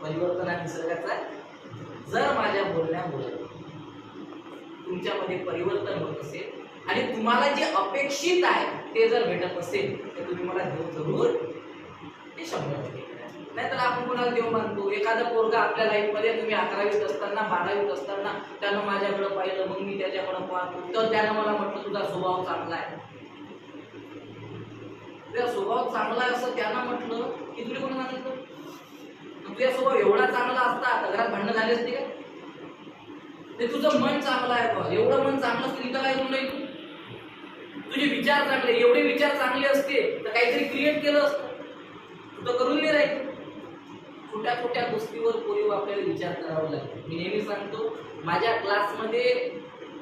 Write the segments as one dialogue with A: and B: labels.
A: परिवर्तन हा निसर्गाचा. जर माझ्या बोलण्यामुळे तुमच्यामध्ये परिवर्तन होत असेल आणि तुम्हाला जे अपेक्षित आहे ते जर भेटत असेल तर तुम्ही मला देव जरूर ते 100% नाही तर आपण कोणाला देव मानतो. एखादा पोरगा आपल्या लाईफमध्ये तुम्ही 11वीत असताना 12वीत असताना त्यानं माझ्याकडे पाहिलं, मग मी त्याच्याकडे पाहतो, तर त्यानं मला म्हटलं तुझा स्वभाव चांगला आहे. तुझा स्वभाव चांगला आहे असं त्यानं म्हटलं की तुला कोणी सांगितलं? तुझा स्वभाव एवढा चांगला असता तर घरात भांडणं झाली असते का? ते तुझं मन चांगलं आहे बा, एवढं मन चांगलं असतं इथं काय करू नाही. तुझे विचार चांगले, एवढे विचार चांगले असते तर काहीतरी क्रिएट केलं असतं, तू तर करून नाही राहील. छोट्या छोट्या गोष्टीवर पूर्वी आपल्याला विचार करावा लागतो. मी नेहमी सांगतो माझ्या क्लासमध्ये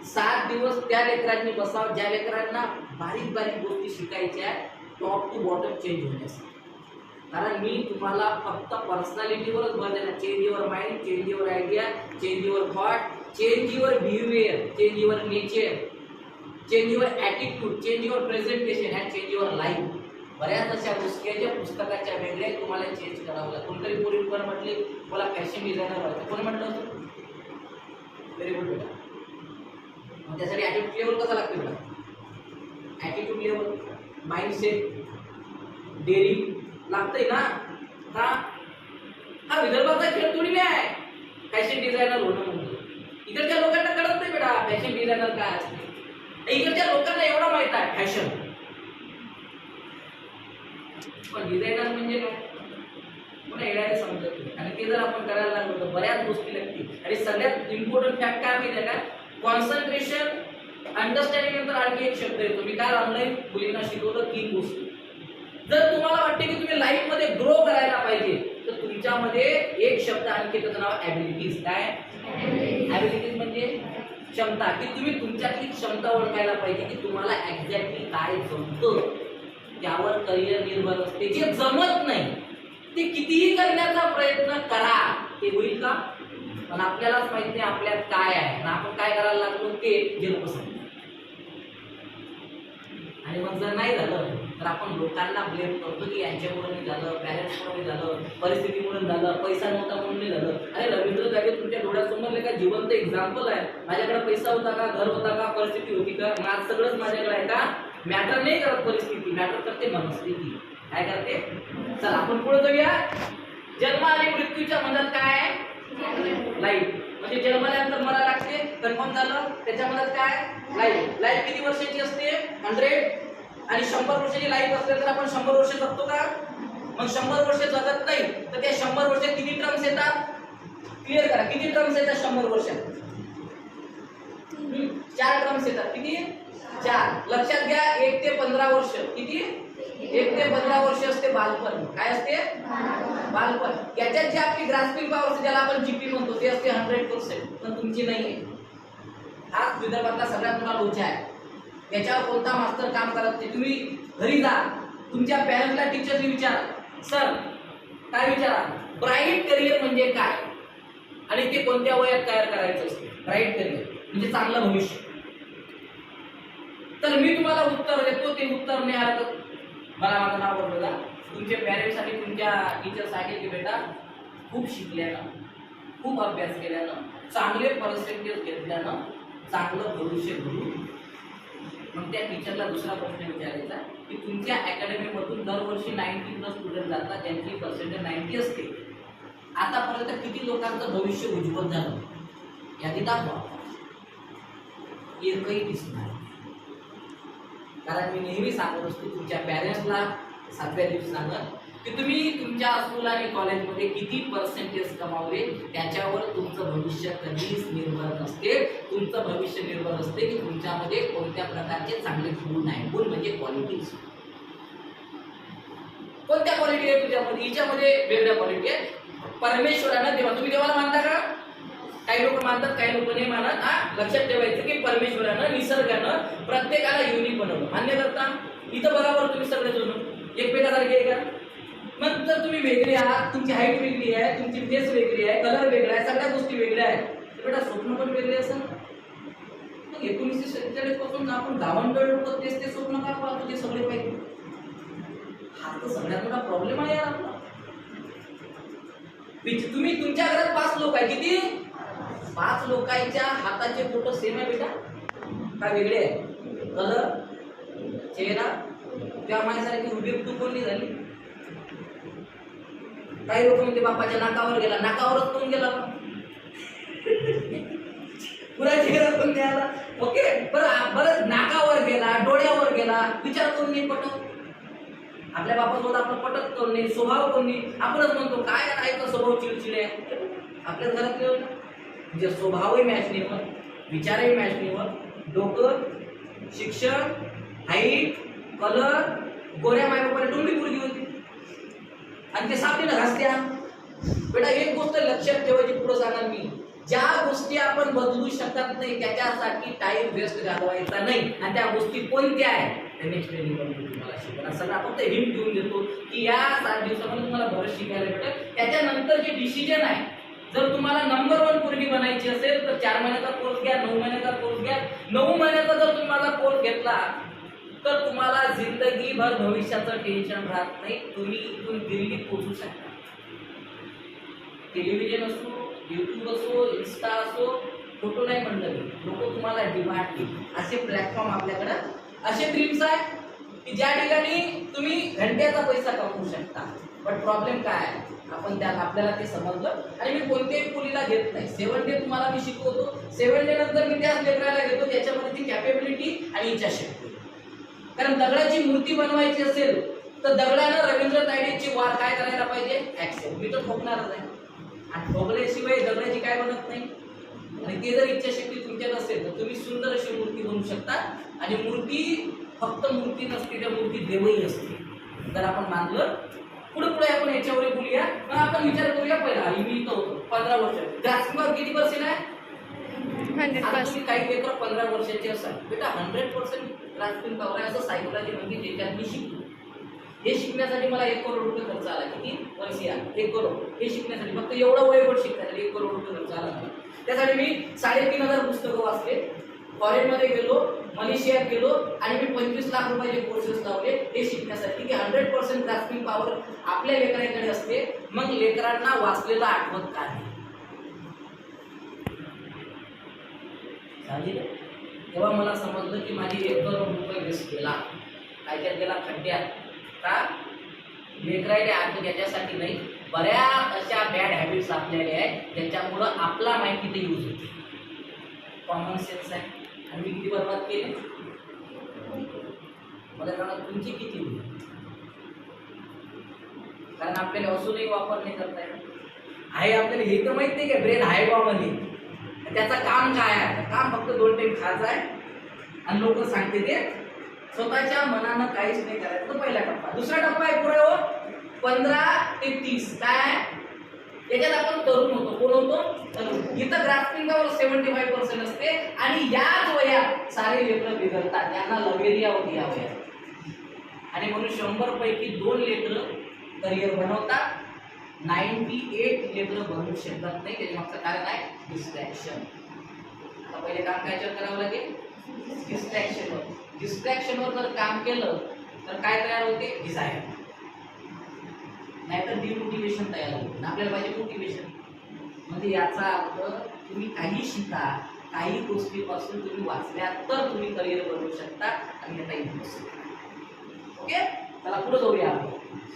A: 7 दिवस त्या लेकरांनी बसावं ज्या लेकरांना बारीक बारीक गोष्टी शिकायच्या टॉप टू बॉटम चेंज होण्यासाठी. कारण मी तुम्हाला फक्त पर्सनॅलिटीवरच भर देणार. Change your mind, change your idea, change your thought, change your behaviour, change your nature, change your attitude, change your presentation and change your life. बऱ्याच अशा गोष्टी ज्या पुस्तकाच्या वेगळ्या तुम्हाला चेंज करावं लागतं. कोणतरी पोरींवर म्हटले मला फॅशन डिझायनर व्हायचं, कोणी म्हटलं होतं? व्हेरी गुड बेटा. मग त्यासाठी ॲटिट्यूड लेवल कसा लागते बेटा? ॲटिट्यूड लेवल, माइंडसेट, डेअरिंग लागतंय ना. हा विदर्भाचा खेळ थोडी आहे फॅशन डिझायनर होणं म्हणजे. इकडच्या लोकांना कळत नाही बेटा फॅशन डिझायनर काय असते. इकडच्या लोकांना एवढं माहित आहे फॅशन, पण डिझायनर म्हणजे काय मला येणारे समजत नाही. आणि ते जर आपण करायला लागलो तर बऱ्याच गोष्टी लागतील. आणि सगळ्यात इम्पॉर्टंट फॅक्ट काय माहिती आहे का? कॉन्सन्ट्रेशन, अंडरस्टँडिंग नंतर आणखी एक शब्द येतो. मी काल ऑनलाईन मुलींना शिकवलं 3 गोष्टी. जर तुम्हाला वाटते की तुम्ही लाईफ मध्ये ग्रो करायला पाहिजे तर तुमच्यामध्ये एक शब्द आणखी त्याचं नाव ॲबिलिटीज. काय ॲबिलिटीज म्हणजे क्षमता. की तुम्ही तुमच्यातली क्षमता ओळखायला पाहिजे की तुम्हाला एक्झॅक्टली काय जमतं. त्यावर करिअर निर्भर असते. जे जमत नाही ते कितीही करण्याचा प्रयत्न करा ते होईल का? पण आपल्यालाच माहित नाही आपल्यात काय आहे आणि आपण काय करायला लागलो ते जे लोक सांगतात. आणि मग जर नाही झालं तर आपण लोकांना ब्लेम करतो की यांच्यामुळे नाही झालं, पॅरेंट्समुळे झालं, परिस्थितीमुळे झालं, पैसा नव्हता म्हणून नाही झालं. अरे रवींद्र जागे तुमच्या डोळ्यासमोर का जिवंत एक्झाम्पल आहे. माझ्याकडे पैसा होता का, घर होता का, परिस्थिती होती का, आज सगळंच माझ्याकडे आहे का? मॅटर नाही करत परिस्थिती, मॅटर करते मनस्थिती. काय करते? चला आपण पुढे जाऊया. जन्म आणि मृत्यूच्या मधात काय आहे? लाईफ. म्हणजे जन्मल्यानंतर मला लागते कन्फर्म झालं. त्याच्या मधात काय? लाईफ. लाईफ किती वर्षाची असते? 100. आणि 100 वर्षाची लाईफ असले तर आपण 100 वर्ष जगतो का? मग 100 वर्ष जगत नाही तर त्या 100 वर्षात किती टर्म्स येतात? क्लिअर करा. किती टर्म्स येतात 100 वर्षात? 4 टर्म्स येतात. किती? 4. लक्षात घ्या 1 ते 15 वर्ष. किती? 1 ते 15 वर्ष असते बालपण. काय असते? बालपण. याच्यात जी आपली ग्रास्पिंग पॉवर ज्याला आपण जीपी म्हणतो ते असते 100%. पण तुमची नाहीये. हाच विदर्भातला सगळ्यात मोठा लोचा आहे. याच्यावर कोणता मास्तर काम करत नाही. तुम्ही घरी जा, तुमच्या पॅरेंट्सला टीचरनी विचारा, सर काय विचारा ब्राईट करिअर म्हणजे काय आणि ते कोणत्या वयात तयार करायचं असते. ब्राईट करिअर म्हणजे चांगलं भविष्य. तर मी तुम्हाला उत्तर देतो. ते उत्तर नाही आलं तर मला माझं नाव बघा. तुमचे पॅरेंट्स आणि तुमच्या टीचर सांगेल की बेटा खूप शिकल्यानं, खूप अभ्यास केल्यानं, चांगले पर्सेंटेज घेतल्यानं चांगलं भविष्य घडू. मग त्या टीचरला दुसरा प्रश्न विचारायचा की तुमच्या अकॅडमीमधून दरवर्षी 90+ स्टुडंट जातात ज्यांची पर्सेंटेज 90 असते. आतापर्यंत किती लोकांचं भविष्य उज्ज्वल झालं यादी दाखवा. एकही दिसणार. कारण मी नेहमी सांगत असतो तुमच्या पॅरेंट्सला 7व्या दिवशी सांगत की तुम्ही तुमच्या स्कूल आणि कॉलेजमध्ये किती पर्सेंटेज कमावले त्याच्यावर तुमचं भविष्य कधीच निर्भर नसते. तुमचं भविष्य निर्भर असते की तुमच्यामध्ये कोणत्या प्रकारचे चांगले गुण आहे. गुण म्हणजे क्वालिटीज. कोणत्या क्वालिटी आहे तुझ्यामध्ये? हिच्यामध्ये वेगळ्या क्वालिटी आहे. परमेश्वरानं देवा, तुम्ही देवाला मानता का? काही लोक मानतात, काही लोक नाही मानत. लक्षात ठेवायचं की परमेश्वरानं, निसर्गानं प्रत्येकाला युनिक बनवलं. मान्य करता? इथं बरोबर तुम्ही सगळे जण एकमेकासारखे आहे का? नंतर तुम्ही वेगळे आहात, तुमची हाईट वेगळी आहे, तुमची फेस वेगळी आहे, कलर वेगळा आहे, सगळ्या गोष्टी वेगळ्या आहेत. बेटा स्वप्न पण वेगळे असेल. मग 1947 पासून आपण गावंढळ लोक तेच ते स्वप्न का पाहतो ते सगळे पाहिजे. हा तर सगळ्यात मोठा प्रॉब्लेम आहे यार आपला. तुम्ही तुमच्या घरात 5 लोक आहे, किती 5 लोकांच्या हाताचे फोटो सेम आहे बेटा का वेगळे आहे? कलर, चेहरा त्या माझ्यासारखी उभी तू कोणती झाली? काही लोक म्हणते बापाच्या नाकावर गेला, नाकावरच कोण गेला? पुरा चेहरा कोण द्यायला? ओके, बरं नाकावर गेला, डोळ्यावर गेला, विचार करून नाही पटत. आपल्या बापासोबत आपलं पटत करून नाही, स्वभाव कोण नाही, आपणच म्हणतो काय आहे का स्वभाव चिडचिड आहे. आपल्याच घरातले म्हणजे स्वभावही मॅच नाही होत, विचारही मॅच नाही होत, डोकं, शिक्षण, हाईट, कलर, गोऱ्या मायबापाने टोंबी मुलगी होती आणि ते सापडीला घासत्या. बेटा एक गोष्ट लक्षात ठेवायची, पुढे सांगा मी, ज्या गोष्टी आपण बदलू शकत नाही त्याच्यासाठी टाइम वेस्ट घालवायचा नाही. आणि त्या गोष्टी कोणत्या आहेत नेक्स्ट ट्रेनिंग मध्ये तुम्हाला शिकवणार. सगळं आपण ते हिंट देऊन देतो की या 7 दिवसामध्ये तुम्हाला बरंच शिकायला भेटेल. त्याच्यानंतर जे डिसिजन आहे, जर तुम्हाला नंबर 1 पोरगी बनायची असेल तर 4 महिन्याचा कोर्स घ्या, 9 महिन्याचा कोर्स घ्या. 9 महिन्याचा जर तुम्हाला कोर्स घेतला तर तुम्हाला जिंदगीभर भविष्याचं टेन्शन राहत नाही. तुम्ही इथून दिल्लीत पोहोचू शकता. टेलिव्हिजन असो, युट्यूब असो, इन्स्टा असो, फोटो नाही म्हणलं मी, लोक तुम्हाला डिमांड देईल. असे प्लॅटफॉर्म आपल्याकडे, असे ड्रीम्स आहे की ज्या ठिकाणी तुम्ही घंट्याचा पैसा कमवू शकता. पण प्रॉब्लेम काय आहे, आपण त्यात आपल्याला ते समजलं. आणि मी कोणत्याही मुलीला घेत नाही. 7 डे तुम्हाला मी शिकवतो, 7 डे नंतर मी त्याच लेकराला घेतो ज्याच्यामध्ये ती कॅपेबिलिटी आणि इच्छाशक्ती. कारण दगडाची मूर्ती बनवायची असेल तर दगडानं रवींद्र तायडेची वार काय करायला पाहिजे, ऍक्सेप्ट. मी तर ठोकणारच आहे, आणि ठोकल्याशिवाय दगडाची काय बनत नाही. आणि ते जर इच्छाशक्ती तुमच्यात असेल तर तुम्ही सुंदर अशी मूर्ती बनवू शकता. आणि मूर्ती फक्त मूर्ती नसते, त्या मूर्ती देवही असते. तर आपण मानलं पुढे पुढे आपण याच्यावर बोलूया. मग आपण विचार करूया. पहिला मी तो 15 वर्ष ग्रास्पिंगवर किती पर्सेंट आहे? 100%. काही लेकर 15 वर्षाचे असतात बेटा, 100% ग्रास्पिंग पॉवर आहे असं सायकोलॉजी म्हणजे ज्याच्यात मी शिकतो. हे शिकण्यासाठी मला 1 करोड रुपये खर्च आला. किती वर्ष? 1 करोड. हे शिकण्यासाठी फक्त एवढं वयोगट शिकण्यासाठी 1 करोड रुपये खर्च आला. त्यासाठी मी 3,500 पुस्तकं वाचले, फॉरेनमध्ये गेलो, मलेशियात गेलो आणि मी 25 लाख रुपयाचे कोर्सेस लावले हे शिकण्यासाठी की 100% ग्रास्पिंग पॉवर आपल्या लेकरांकडे असते. मग लेकरांना वाचलेलं आठवत का नाही? तेव्हा मला समजलं की माझी 1 करोड रुपये वेस्ट केला. काय गेला? खड्ड्यात. का? लेकरायला आठ याच्यासाठी नाही, बऱ्याच अशा बॅड हॅबिट्स आपल्याला आहेत ज्याच्यामुळं आपला माइंड तिथे यूज होते. कॉमन सेन्स आहे. आणि मी किती बरबाद केले मला सांगा, तुमची किती होईल? कारण आपल्याला असूनही वापर नाही करता येत आहे. आपल्याला हे तर माहित नाही का ब्रेन आहे बामध्ये, त्याचं काम काय आहे? काम फक्त 2 टाइम खायचं आहे. आणि लोक सांगते ते स्वतःच्या मनानं काहीच नाही करायचं. तो पहिला टप्पा. दुसरा टप्पा आहे पुढे 15 ते 30. काय याच्यात आपण तरुण होतो. कोण होतो? तरुण. इथं ग्रास्पिंग पॉवर 75% असते. आणि याच वयात सारे लेकरं बिघडतात, त्यांना लवेरिया होती या वयात. आणि म्हणून 100 पैकी 2 लेकरं करिअर बनवतात, 98 लेकरं बनवू शकत नाही. त्याच्या मागचं कारण आहे डिस्ट्रॅक्शन. आता पहिले काम काय करावं लागेल? डिस्ट्रॅक्शनवर. डिस्ट्रॅक्शनवर जर काम केलं तर काय तयार होते? डिझायर. नाहीतर डिमोटिवेशन तयार होते. आपल्याला पाहिजे मोटिवेशन. म्हणजे याचा अर्थ तुम्ही काही शिका, काही गोष्टीपासून तुम्ही वाचल्या तर तुम्ही करिअर बनवू शकता. आणि आता इम्पॉसिबल. ओके, चला पुढे जाऊया.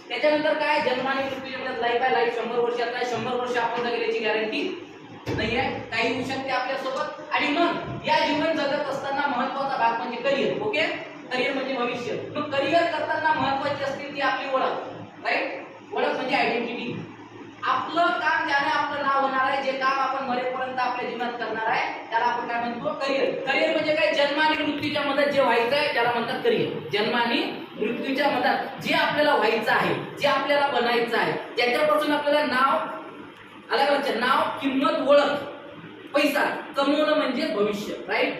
A: त्याच्यानंतर काय? जन्माने मृत्यूच्या लाईफ आहे. लाईफ 100 वर्षाचा आहे. 100 वर्ष आपण गेल्याची गॅरंटी नाही आहे. काही होऊ शकते आपल्यासोबत. आणि मग या जीवन जगत असताना महत्वाचा भाग म्हणजे करिअर. ओके, करिअर म्हणजे भविष्य. मग करिअर करताना महत्वाची असते ती आपली ओळख. राईट? ओळख म्हणजे आयडेंटिटी. आपलं काम ज्याने आपलं नाव होणार आहे, जे काम आपण मरेपर्यंत आपल्या जीवनात करणार आहे त्याला आपण काय म्हणतो? करिअर. करिअर म्हणजे काय? जन्म आणि मृत्यूच्या मध्ये जे व्हायचं आहे त्याला म्हणतात करिअर. जन्म आणि मृत्यूच्या मधात जे आपल्याला व्हायचं आहे, जे आपल्याला बनायचं आहे, ज्याच्यापासून आपल्याला नाव आलं, नाव, किंमत, ओळख, पैसा कमवणं म्हणजे भविष्य. राईट?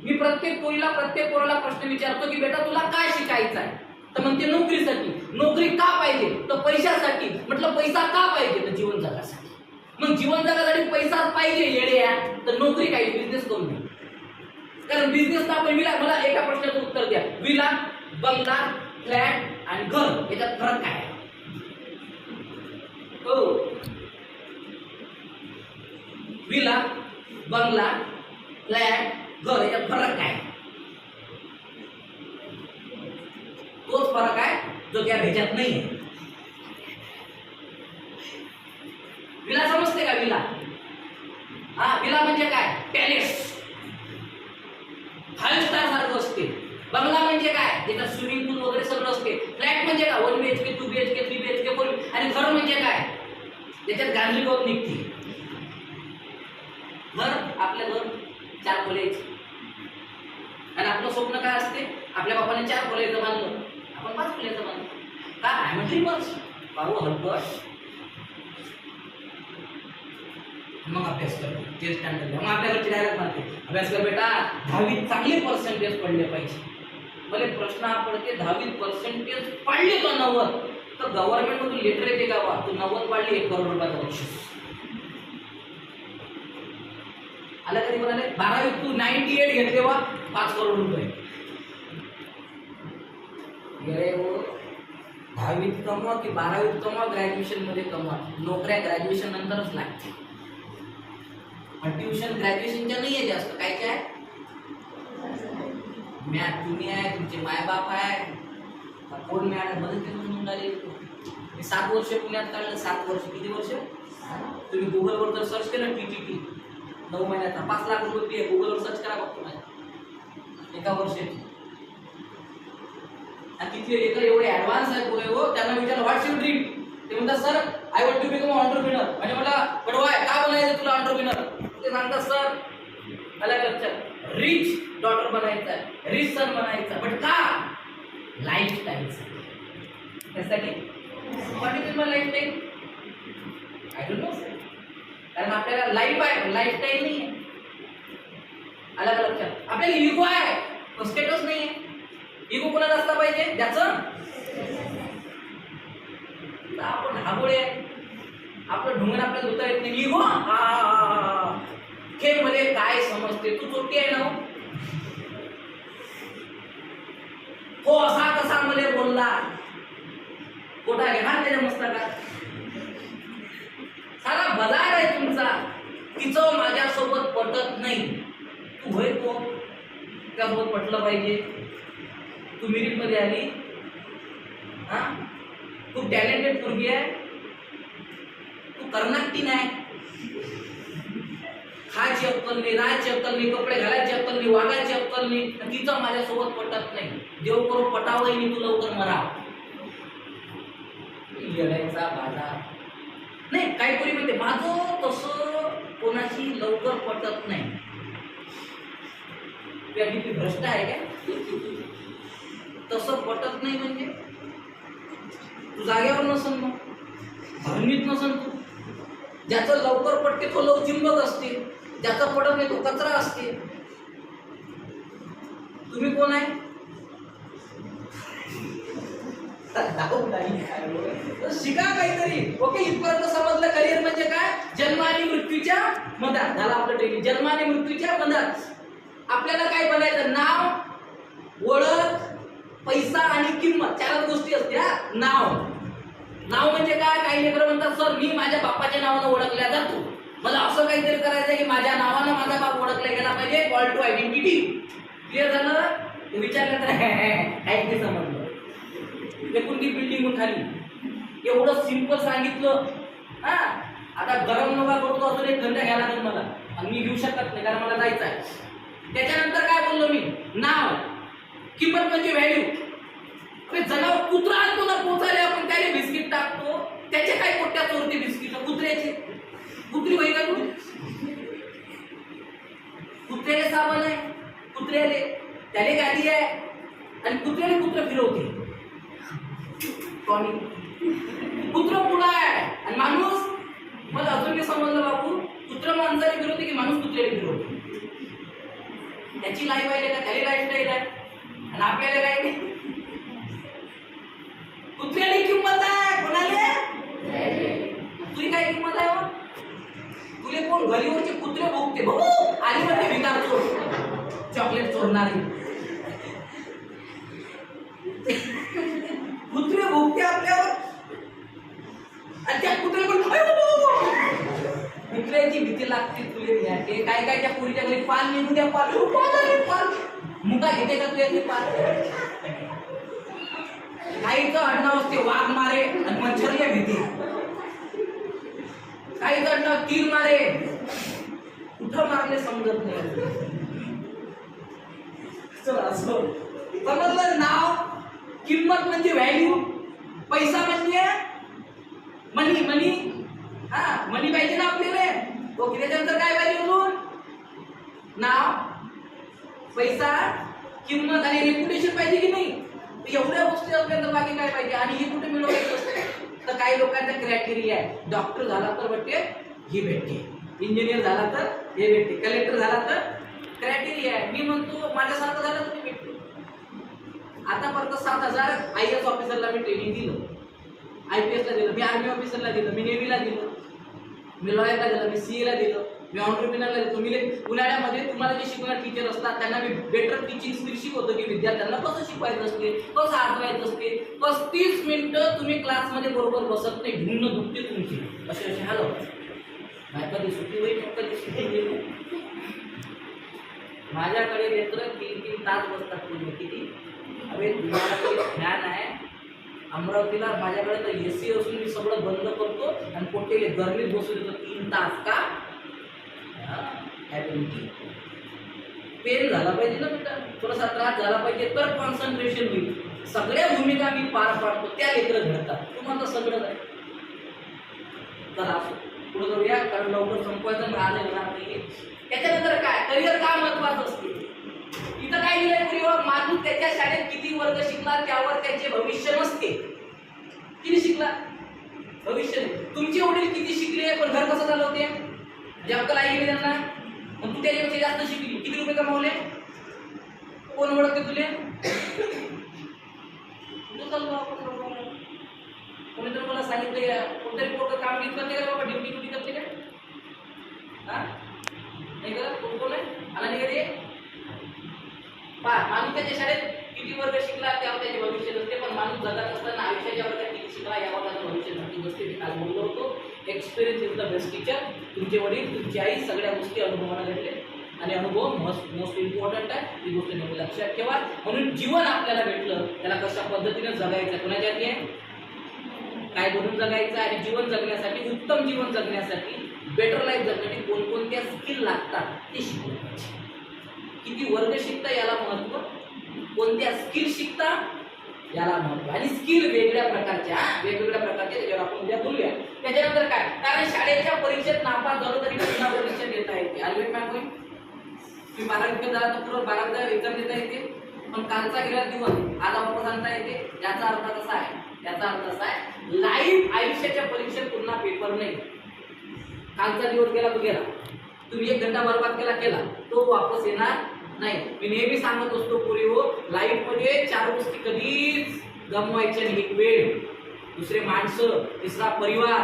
A: मी प्रत्येक पोराला प्रश्न विचारतो की बेटा तुला काय शिकायचं आहे? तर म्हणते नोकरीसाठी. नोकरी का पाहिजे? तर पैशासाठी. म्हटलं पैसा का पाहिजे? तर जीवन जगासाठी. मग जीवन जगासाठी पैसा पाहिजे येड्या, तर नोकरी काही बिझनेस करून घे. कारण बिझनेसला आपण मला एका प्रश्नाचं उत्तर द्या. विला, बंगला, फ्लॅट आणि घर याच्यात फरक काय? हो, विला, बंगला, फ्लॅट, घर याच्यात फरक काय? तोच फरक आहे जो त्या ह्याच्यात नाही. विला समजते का? विला, हा, विला म्हणजे काय? पॅलेस, 5 स्टार सारखं असते. बंगला म्हणजे काय? त्याच्यात स्विमिंग पूल वगैरे सगळं असते. फ्लॅट म्हणजे काय? 1 BHK, 2 BHK, 3 BHK, 4. आणि घर म्हणजे काय? त्याच्यात गांजली गवत निघते. घर, आपलं घर 4 खोल्याचं. आणि आपलं स्वप्न काय असते? आपल्या बापाने 4 खोल्याचं बांधलं, आपण 5 खोल्याचं बांधलं. काय म्हणजे बस बाबू हलकट. मग अभ्यास कर, ते स्टँडर्ड. मग आपल्याकडे डायरेक्ट म्हणते, अभ्यास कर बेटा, 10वीत चांगले पर्सेंटेज पडले पाहिजे. मला प्रश्न हा पडते, 10वीत पर्सेंटेज पडले तो 90, तर गव्हर्नमेंट मधून लेटर येते का? तू 90 पाडली, 1 करोड रुपयाचं बक्षीस आलं. कधी म्हणाले 12वीत तू 98 घेतले वा, 5 करोड रुपये. गेले हो, 10वीत कमवा की 12वीत कमवा, ग्रॅज्युएशन मध्ये कमवा. नोकऱ्या ग्रॅज्युएशन नंतरच लागते. ट्युशन ग्रॅज्युएशनच्या नाही आहे जास्त. काय काय? मॅथ तुम्ही आहे, तुमचे मायबाप आहे, कोण मॅड मध्ये म्हणून आले. मी 7 वर्ष पुण्यात काढलं. 7 वर्ष, किती वर्ष? तुम्ही गुगलवर जर सर्च केलं TTT 9 महिन्याचा 5 लाख रुपये फी, गुगलवर सर्च करा बघतो माझ्या 1 वर्षाची. आणि तिथे एक एवढे ऍडव्हान्स आहे पुढे हो, त्यांना विचारलं व्हॉट्स युअर ड्रीम. ते म्हणतात sir I want to become entrepreneur. म्हणजे मला पडवाय काय बनायचं तुला एंटरप्रेन्योर? ते सांगतात सर मला लक्षात रिच डॉटर बनायचं आहे, रिच सन बनायचं आहे. बट का? लाईफस्टाईल. त्यासाठी what is your lifestyle? I don't know sir. कारण आपल्याला लाईफ आहे, लाईफस्टाईल नाही आहे. आलं का लक्षात? आपल्याला इगो आहे, स्टेटस नाही आहे. इगो कोणाला असला पाहिजे? ज्याचं आपण हाबोळे आहे, आपलं ढुंगण आपल्याला धुता येत नाही. इगो खेळ मध्ये काय समजते? तू चोटी आहे ना हो, असा कसा मध्ये बोलला, कोटा घ्या त्याच्या मस्तकात. सारा बाजार आहे तुमचा. तिचं माझ्यासोबत पटत नाही. तू होय तो त्यासोबत पटलं पाहिजे. तू मिरिट मध्ये आली, हा, तू टॅलेंटेड मुलगी आहे, तू कर्नाटकी नाही, खायची अक्कल नाही, राहायची अक्कल नाही, कपडे घालायची अक्कल नाही, वागायची अक्कल नाही, तिचं माझ्यासोबत पटत नाही. देव करून पटावंही नाही, तू लवकर मरा. येण्याचा बाजार नाही. काही कोणी म्हणते माझं तसं कोणाशी लवकर पटत नाही. तुझी भ्रष्ट आहे का? तसं पटत नाही म्हणजे तू जागेवर नसन, मग धर्मीत नसन तू. ज्याचं लवकर पटते तो लवचिंबक असते, ज्याचं पटत नाही तो कचरा असते. तुम्ही कोण आहे? शिका काहीतरी. ओके, इथपर्यंत समजलं. करिअर म्हणजे काय? जन्म आणि मृत्यूच्या मधात. झालं आपलं ट्रेनिंग. जन्म आणि मृत्यूच्या मधात आपल्याला काय बनायचं? नाव, ओळख, पैसा आणि किंमत. 4 गोष्टी असत्या. नाव म्हणजे काय? काही लेकरं म्हणतात सर मी माझ्या बापाच्या नावानं ओळखल्या जातो, मला असं काहीतरी करायचं की माझ्या नावानं माझा बाप ओळखला गेला पाहिजे. Call to identity. क्लिअर झालं? विचारलं तर काहीच नाही समजलं. कोणती बिल्डिंग खाली एवढं सिंपल सांगितलं. हा, आता गरम नका करतो, अजून 1 घंटा घ्यायला लागेल मला, आणि मी घेऊ शकत नाही कारण मला जायचं आहे. त्याच्यानंतर काय बोललो मी? नाव, किंमत म्हणजे व्हॅल्यू. जनावर कुत्रा कोणा पोचायला आपण त्याला बिस्किट टाकतो, त्याचे काय पोट्या चोरते बिस्किट? कुत्र्याचे. कुत्री होई का तू? कुत्र्याले साबण आहे, कुत्र्याले त्याले गाडी आहे, आणि कुत्र्याने कुत्र फिरवते. कुत्र पुढा आहे आणि माणूस. मला अजून नाही समजलं बाबू, कुत्र माणसाने फिरवते की माणूस कुत्र्याने फिरवते? त्याची लाईफ आहे का? त्याला लाईफस्टाईल आहे, आणि आपल्याला काय नाही. कुत्र्याला किंमत आहे, कोणाला? तुझी काय किंमत आहे? हो तुले कोण गलीवरचे कुत्रे भोगते? भाऊ आली म्हणते भिकार चोर, चॉकलेट चोरणारी कुत्रे भोगते आपल्यावर. आणि त्या कुत्रे पण कुत्र्याची भीती लागते तुले न्याटे काय काय त्या पोरीच्या घरी पाल निघून द्या पाल मुका घेते का तू याची पाल काहीचं अडनाव असते वाघ मारे आणि मच्छरल्या भीती काहीचं अडनाव तीर मारे कुठं मारले समजत नाही समजलं नाव किंमत म्हणजे व्हॅल्यू पैसा म्हणजे मनी मनी हा मनी पाहिजे ना आपल्याला ओके त्याच्यानंतर काय पाहिजे अजून नाव पैसा किंमत आणि रेप्युटेशन पाहिजे की नाही एवढ्या गोष्टी असल्यानंतर बाकी काय पाहिजे आणि हे कुठे मिळवायचं असतं तर काही लोकांचा क्रायटेरिया आहे डॉक्टर झाला तर भेटते ही भेटते इंजिनियर झाला तर हे भेटते कलेक्टर झाला तर क्रायटेरिया आहे मी म्हणतो माझ्यासारखं झालं तर भेटते आतापर्यंत 7,000 IAS ऑफिसरला मी ट्रेनिंग दिलं IPS ला दिलं मी आर्मी ऑफिसरला दिलं मी नेव्हीला दिलं मी लॉयरला दिलं मी CA ला दिलं मी ऑन्टरप्रिनरला दिलं तुम्ही उन्हाळ्यामध्ये तुम्हाला जे शिकवणारे टीचर असतात त्यांना मी बेटर टीचिंग स्किल शिकवतो की विद्यार्थ्यांना कसं शिकवायचं असते कसं आठवायचं असते 35 मिनिटं तुम्ही क्लासमध्ये बरोबर बसत नाही भिन्न दुखते तुमची असे असे हाल होतात नाही कधी सुट्टी होईल कधी सुट्टी होईल माझ्याकडे मित्र 3-3 तास बसतात तुम्ही किती अरे तुम्हाला ज्ञान आहे अमरावतीला माझ्याकडे तर AC असून मी सगळं बंद करतो आणि कोणते गरमीत बसून येतो 3 तास का पेन झाला पाहिजे ना बेटा थोडासा त्रास झाला पाहिजे तर कॉन्सन्ट्रेशन होईल सगळ्या भूमिका मी पार पाडतो त्या लेकरं घडतात तुम्हाला सगळं आहे तर पुढे जाऊया कारण लवकर संपवायचं राहिले होणार नाही त्याच्यानंतर काय करिअर का महत्वाचं असते इथं काय लिहिलंय पुरीवर माणूस त्याच्या शाळेत किती वर्ग शिकला त्यावर त्याचे भविष्य नसते किती शिकला भविष्य तुमचे वडील किती शिकले पण घर कसं झालं होते म्हणजे आपल्याला आई गेली त्यांना पण तू त्याच्यापेक्षा जास्त शिकली किती रुपये कमावले कोण ओळखते तुले कोणी तर मला सांगितलं कोणतरी पोरं काम घेत करते का बाबा ड्युटी कुठे करते का हा नाही करत कोण आहे आला नाही कधी माणूस त्याच्या शाळेत किती वर्ग शिकला त्यावर त्याचे भविष्य नसते पण माणूस जगत असताना आयुष्याच्या वर्गात किती शिकला यावर त्याचं भविष्य नक्की नसते मी काल बोललो होतो experience is the best teacher तुमचे वडील तुमची आई सगळ्या गोष्टी अनुभवाला घडले आणि अनुभव मोस्ट इम्पॉर्टंट आहे ही गोष्ट नेहमी लक्षात ठेवा म्हणून जीवन आपल्याला भेटलं त्याला कशा पद्धतीने जगायचं कोणाच्या हाती आहे काय बनून जगायचं आणि जीवन जगण्यासाठी उत्तम जीवन जगण्यासाठी बेटर लाईफ जगण्यासाठी कोणकोणत्या स्किल लागतात ते शिकवलं किती वर्ग शिकता याला महत्व कोणत्या स्किल शिकता याला महत्व आणि स्किल वेगवेगळ्या प्रकारचे त्याच्यावर आपण उद्या बोलूया त्याच्यानंतर काय कारण शाळेच्या परीक्षेत नापास झालो तरी पुन्हा परीक्षा देता येते आलवेट मॅम होईल तुम्ही 12वी झाला तर पुढे 12वी एक्झाम देता येते पण कालचा गेला दिवस आज वापस आणता येते याचा अर्थ कसा आहे लाईव्ह आयुष्याच्या परीक्षेत पुन्हा पेपर नाही कालचा दिवस गेला तो गेला तुम्ही 1 घंटा बरबाद केला तो वापस येणार नाही मी नेहमी सांगत असतो पुरी हो लाईफ मध्ये 4 गोष्टी कधीच गमवायच्या नाही एक वेळ दुसरे माणसं तिसरा परिवार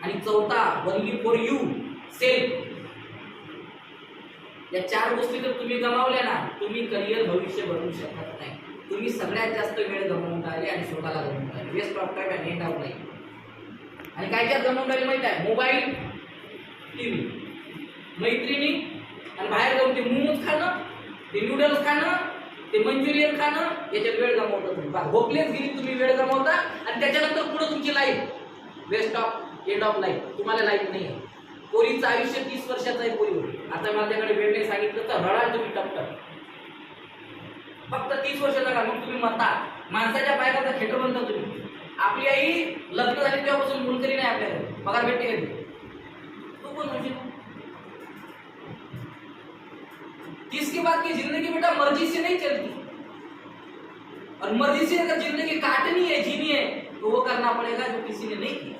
A: आणि चौथा ओनली फॉर यू सेल्फ या 4 गोष्टी जर तुम्ही गमावल्या ना तुम्ही करिअर भविष्य बनवू शकत नाही तुम्ही सगळ्यात जास्त वेळ गमावून टाळले आणि स्वतःला गमावून टाळले waste of time and end of life आणि काय गमावून टाळले माहिती आहे मोबाईल टीव्ही मैत्रिणी आणि बाहेर जाऊन ते मोमोज खाणं ते नूडल्स खाणं ते मंचुरियन खाणं याच्यात वेळ गमावता तुम्ही होपलेस गेली तुम्ही वेळ गमावता आणि त्याच्यानंतर पुढे तुमची life waste of end of life तुम्हाला लाईफ नाही आहे पोरीचं आयुष्य 30 वर्षाचं आहे पोरी आता माझ्याकडे वेळ नाही सांगितलं तर रडाल तुम्ही टपटप फक्त 30 वर्ष जगा मग तुम्ही म्हणता माणसाच्या पायाचा खेटर बनता तुम्ही आपली आई लग्न झाली तेव्हापासून मुलकरी नाही आपल्याकडे पगार भेटते कधी तू कोण म्हणजे 30 के बाद की जिंदगी बेटा मर्जी से नहीं चलती और मर्जी से अगर जिंदगी काटनी है जीनी है तो वो करना पड़ेगा जो किसी ने नहीं किया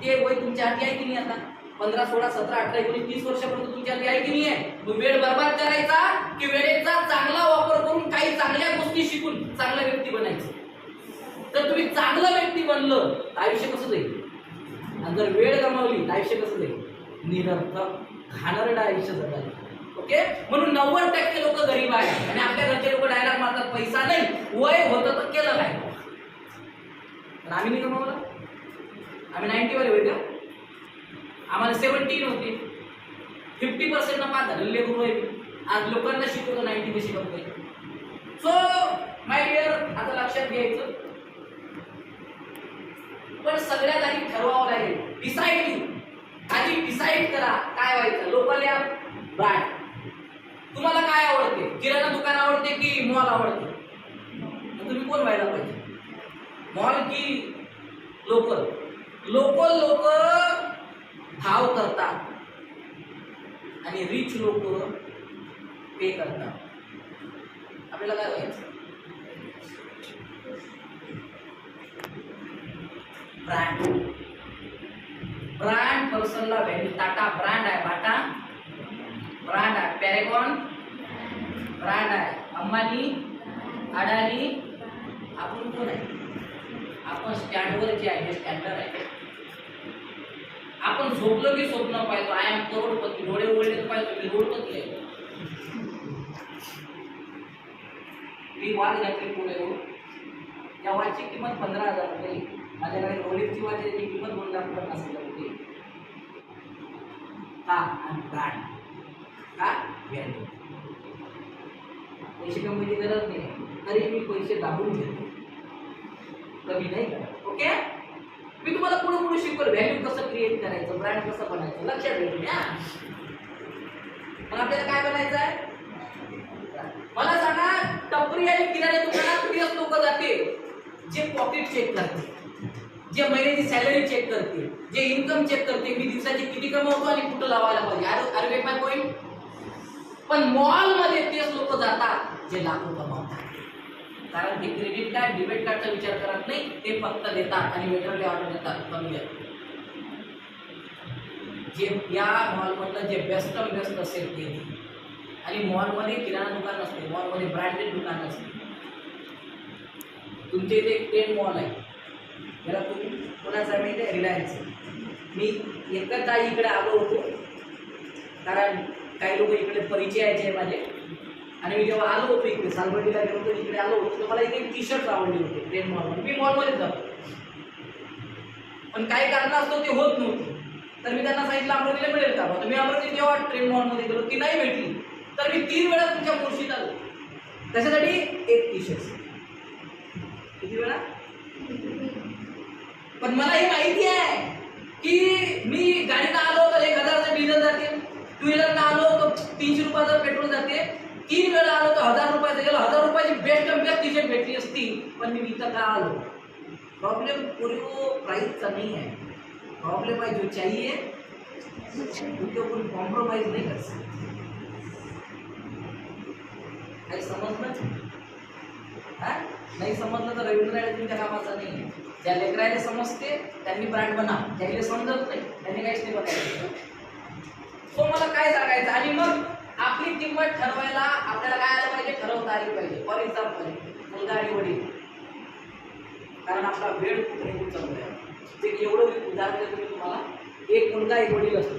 A: ते वय तुमच्या हाती आहे की नाही आता 15 16 17 18 19 30 वर्षापर्यंत तुमच्या हाती आहे की नाही आहे मग वेळ बर्बाद करायचा की वेळेचा चांगला वापर करून काही चांगल्या गोष्टी शिकून चांगला व्यक्ती बनायचं तर तुम्ही चांगला व्यक्ती बनलं तर आयुष्य कसं जाईल आणि जर वेळ गमावली तर आयुष्य कसं जाईल निरर्थक घाणेरडं आयुष्य जगायला ओके म्हणून 90% लोक गरीब आहेत आणि आपल्या घरचे लोक डायलॉग मारतात पैसा नाही वय होतं तर केलं काय पण आम्ही नाही गमावलं आम्ही 90 वाले होईल का आम्हाला 17 होते, 50% पास झालेले गुरु आहे. आज लोकांना शिकवतो 90 कशी शिकवतोय. सो माय डिअर, आता लक्षात घ्यायचं, पण सगळ्यात आधी ठरवावं लागेल. आधी डिसाईड करा काय व्हायचं. लोकल या ब्रँड, तुम्हाला काय आवडते? किराणा दुकान आवडते की मॉल आवडते? तुम्ही कोण व्हायला पाहिजे, मॉल की लोकल? लोकल लोक भाव करतात आणि रिच लोक पे करतात. आपल्याला काय व्हायचं? ब्रँड पर्सनला व्हॅल्यू. टाटा ब्रँड आहे, बाटा ब्रँड आहे, पॅरेगॉन ब्रँड आहे, अंबानी, अडानी. आपण कोण आहे? आपण स्टँडवरचे आहे, स्टँडर्ड आहे. आपण झोपलो की स्वप्न पाहतो, आय एम करोडपती. डोळे उघडले तर पाहतो मी करोडपती आहे. मी वाच घातली पुढे, त्या वाचची किंमत 15,000 रुपये. माझ्याकडे रोलेक्सची वाच आहे, त्याची किंमत 2,50,000 रुपये. का? आणि ब्रँड का? व्हॅल्यू. पैसे कमवायची गरज नाही, तरी मी पैसे दाबून घेतो, कमी नाही करत. ओके, मी तुम्हाला पुढे पुढे शिकवलं व्हॅल्यू कसं क्रिएट करायचं, ब्रँड कसं बनायचं. लक्षात ठेवा. पण आपल्याला काय बनायचं आहे? मला सांगा, टपरी आणि किराणा दुकानात किती लोक जाते? जे पॉकेट चेक करते, जे महिन्याची सॅलरी चेक करते, जे इन्कम चेक करते, मी दिवसाची किती कमवतो आणि कुठं लावायला पाहिजे. Are get my point? पण मॉल मध्ये तेच लोक जातात जे लाखो कमावतात, कारण ते क्रेडिट कार्ड, डेबिट कार्डचा विचार करत नाही. ते फक्त देतात आणि वेटरला ऑर्डर देतात, कमी आहे. जे या मॉलमधलं जे बेस्ट असेल ते. आणि मॉलमध्ये किराणा दुकान नसते, मॉलमध्ये ब्रँडेड दुकान असते. तुमच्या इथे एक ट्रेन मॉल आहे, याला तुम्ही कोणाचा माहिती आहे? रिलायन्स. मी एकदा इकडे आलो होतो, कारण काही लोक इकडे परिचयाचे आहे माझे, आणि मी जेव्हा आलो होतो इकडे सालबर्डीला गेलो होतो, इकडे आलो होतो, तर मला इथे टी शर्ट आवडले होते ट्रेन मॉलमध्ये. मी मॉलमध्येच जातो, पण काही कारण असतो ते होत नव्हतं. तर मी त्यांना सांगितलं अमरावतीला मिळेल का? तर मी अमरावती जेव्हा ट्रेन मॉलमध्ये गेलो, ती नाही भेटली. तर मी 3 वेळा तुमच्या मुळशीत आलो, त्याच्यासाठी एक टी शर्ट. किती वेळा? पण मला हे माहिती आहे की मी गाडीनं आलो तर 1,000चं डिझेल जाते, 2 व्हीलरनं आलो तर 300 रुपयाचं पेट्रोल जाते, 3 वेळा आलो तर 1,000 रुपयाचं गेलो. 1,000 रुपयाची बेस्ट टी शर्ट भेटली असती, पण मी इथं का आलो? प्रॉब्लेम पूरी वो प्राइसचा नहीं है, प्रॉब्लम है जो चाहिए उसके ऊपर कॉम्प्रोमाइज नहीं कर सकते. काही समजलं? नाही समजलं तर रवींद्र तुमच्या कामाचा नाही आहे. ज्या लेकरायला समजते त्यांनी ब्रँड बना, ज्याला समजत नाही त्यांनी काहीच नाही बनायचं. सो मला काय सांगायचं, आणि मग आपली किंमत ठरवायला आपल्याला काय आलं पाहिजे? ठरवता आली पाहिजे. फॉर एक्झाम्पल, मुलगा आणि वडील, कारण आपला वेळ खूप निघून चालू आहे. ते एवढं उदाहरण देतो मी तुम्हाला. एक मुलगा एक वडील असतो,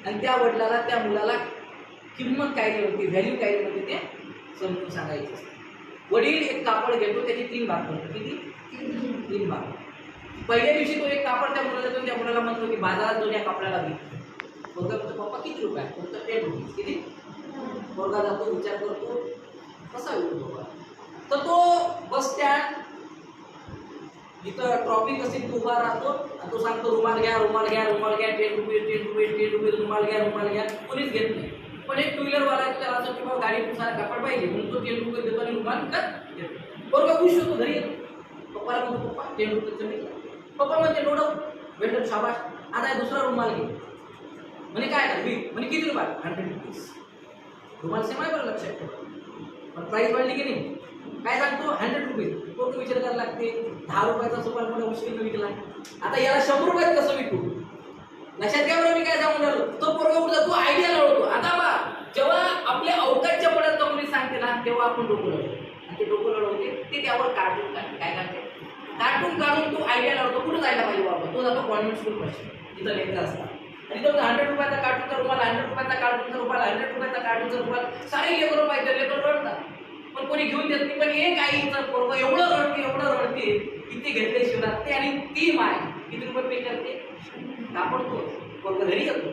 A: आणि त्या वडिलाला त्या मुलाला किंमत काय होती, व्हॅल्यू काय होती ते समजून सांगायचं असतं. वडील एक कापड घेतो, त्याचे 3 भाग करतो. किती? 3 भाग. पहिल्या दिवशी तो एक कापड त्या मुलाला देतो, त्या मुलाला म्हणतो की बाजारात जाऊन या कपड्याला विकतो. मुलगा म्हणतो पप्पा किती रुपये? फक्त 10 रुपीज. किती? मुलगा जातो, विचार करतो कसा विकतो बाबा. तर तो बस स्टँड जिथं ट्रॉफिक असेल तो उभा राहतो, आणि तो सांगतो रुमाल घ्या, रुमाल घ्या, रुमाल घ्या, 10 रुपीज, 10 रुपीज, 10 रुपीज, रुमाल घ्या, रुमाल घ्या. कोणीच घेत नाही. पण एक 2 व्हीलरवाला त्याला असं किंवा गाडी पुसायला कापड पाहिजे, म्हणून तो 10 रुपये देतो आणि रुमाल देतो. पोरगा खुश होतो, घरी येतो, पप्पाला म्हणतो पप्पा 10 रुपये मिळतं. पप्पा म्हणते नो डाऊट, वेटर शाबाश, आता दुसरा रुमाल घे. म्हणे काय करवी? म्हणे किती रुपये? 100 रुपीज. रुमाल सेम आहे बरं, लक्षात ठेवा. पण प्राईस वाढली की नाही? काय सांगतो? 100 रुपीज. कोणतं विचार करायला लागते? 10 रुपयाचा रुमाल मोठा मुश्किल विकला, आता याला 100 रुपयात कसं विकू? लक्षात घ्या बरं मी काय सांगून राहिलो. तो पोरगा उठला, तो आयडिया लावतो. आता बा जेव्हा आपल्या अवकाशच्या पडत कंपनी सांगते ना, तेव्हा आपण डोकं लढवतो, आणि ते डोकं लढवते ते त्यावर कार्टून काढते. काय करते? कार्टून काढून तो आयडिया लावतो. कुठं जायला पाहिजे बाबा? तो जातो कॉन्व्हेंट स्कूल पाहिजे, तिथं लेकर असतात. आणि तो 100 रुपयाचा कार्टूनचा रुमाल, 100 रुपयाचा कार्टूनचा रुमाल, 100 रुपयाचा कार्टूनचा रुमाल, सारे लेकर पाहिजे. लेकर रडतात, पण कोणी घेऊन देत नाही. पण एक आईचं पोरगं एवढं रडते, किती घेतले शिवरात ते, आणि ती माय किती रुपये पे करते? ताबडतोब पोरगा घरी येतो,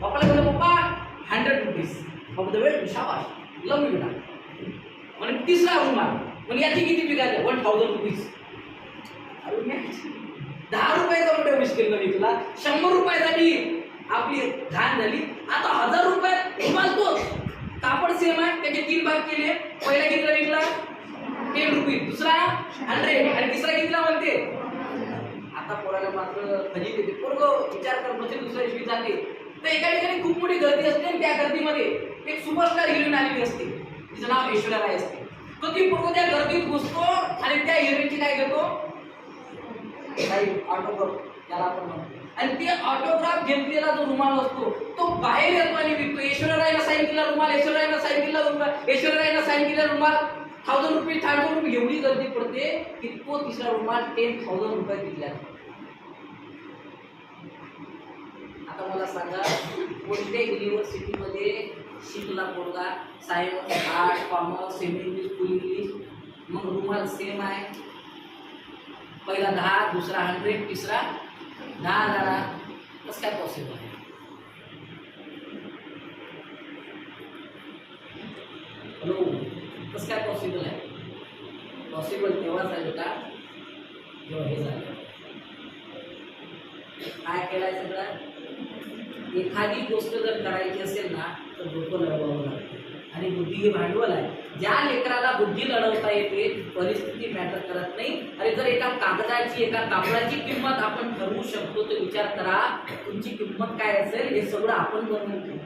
A: पप्पाला म्हणतो पप्पा 100 रुपीज. पप्पा वेळ शाबाश लव मी बेटा. म्हणे तिसरा रुमाल, म्हणजे याची किती बिघाले 1000 रुपीज. 10 रुपयाचा मोठ्या मुश्किल नाही तुला, 100 रुपयासाठी आपली घाण झाली. आता 1000 रुपयात रुमाल तोच, कापड सेम आहे, त्याचे 3 भाग केले. पहिला कितीला विकला 10 रुपये, दुसरा 100 आणि तिसरा कितीला म्हणते. आता पोराला मात्र फजित येते. पोरग विचार करत बसेल, दुसऱ्या दिवशी जाते तर एका ठिकाणी खूप मोठी गर्दी असते आणि त्या गर्दीमध्ये एक सुपरस्टार हिरोईन आलेली असते, तिचं नाव ऐश्वर्या राय असते. तो ती पोरग त्या गर्दीत घुसतो आणि त्या हिरोईनची काय घेतो, काही ऑटोग्राफ त्याला आपण म्हणतो, आणि ते ऑटोग्राफ घेतलेला जो रुमाल असतो तो बाहेर येतो आणि विकतो. ऐश्वर्या रायला साईन केला रुमाल, ऐश्वर्या रायला साईन केला रुमाल, ऐश्वर्या रायला साईन केला रुमाल, 1000 रुपये 1000 रुपये. एवढी गर्दी पडते की तो तिसरा रुमाल 10,000 रुपयात विकला. आता मला सांगा, कोणत्या युनिव्हर्सिटीमध्ये शिकला पोरगा, science, art, commerce, semi English, फुल इंग्लिश, मग रुमाल सेम आहे, पहिला 10, दुसरा 100, तिसरा 10,000. कसं काय पॉसिबल आहे? हॅलो, कसं काय पॉसिबल आहे? पॉसिबल तेव्हाच आहे बेटा जेव्हा हे झालं. काय केलाय सगळं? एखादी गोष्ट जर करायची असेल ना तर डोकं लढवावं लागतं, आणि बुद्धी हे भांडवल आहे. ज्या लेकराला बुद्धी लढवता येते परिस्थिती मॅटर करत नाही. आणि जर एका कागदाची, एका कापडाची किंमत आपण ठरवू शकतो तर विचार करा तुमची किंमत काय असेल. हे सगळं आपण बनवतो,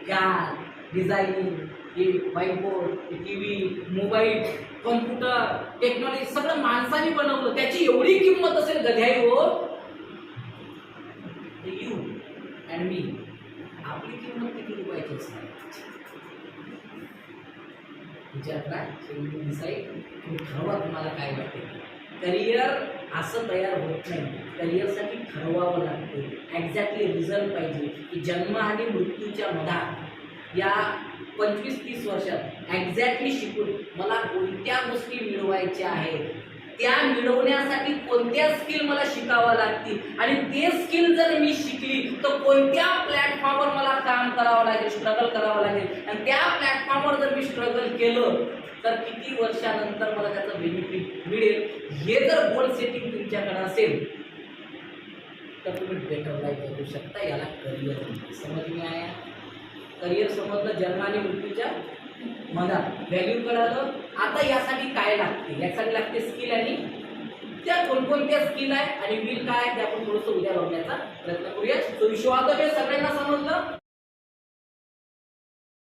A: फॅन, डिझायनिंग, हे व्हाईटबोर्ड, टीव्ही, मोबाईल, कॉम्प्युटर, टेक्नॉलॉजी सगळं माणसाने बनवलं. त्याची एवढी किंमत असेल गध्याई हो, यू अँड मी, आपली किंमत किती रुपयाची असते विचार करा. डिसाईड तुम्ही ठरवा तुम्हाला काय वाटते. करिअर असं तयार होत नाही, करिअरसाठी ठरवावं लागतं. एक्झॅक्टली रिझल्ट पाहिजे की जन्म आणि मृत्यूच्या मधात या 25-30 वर्षात एक्झॅक्टली शिकून मला कोणत्या गोष्टी मिळवायच्या आहेत, त्या मिळवण्यासाठी कोणत्या स्किल मला शिकावं लागतील, आणि ते स्किल जर मी शिकली तर कोणत्या प्लॅटफॉर्मवर मला काम करावं लागेल, स्ट्रगल करावं लागेल, आणि त्या प्लॅटफॉर्मवर जर मी स्ट्रगल केलं तर किती वर्षानंतर मला त्याचं बेनिफिट मिळेल. हे जर गोल सेटिंग तुमच्याकडे असेल तर तुम्ही बेटर लाईफ जगू शकता. याला करिअर समज मी आहे. करिअर समजलं जन्म आणि मृत्यूच्या मनात, व्हॅल्यू कळालं. आता यासाठी काय लागते, यासाठी लागते स्किल, आणि त्या कोणकोणत्या स्किल आहे आणि विल काय ते आपण थोडंसं उद्या बघण्याचा प्रयत्न करूया. तो विश्वास सगळ्यांना समजलं.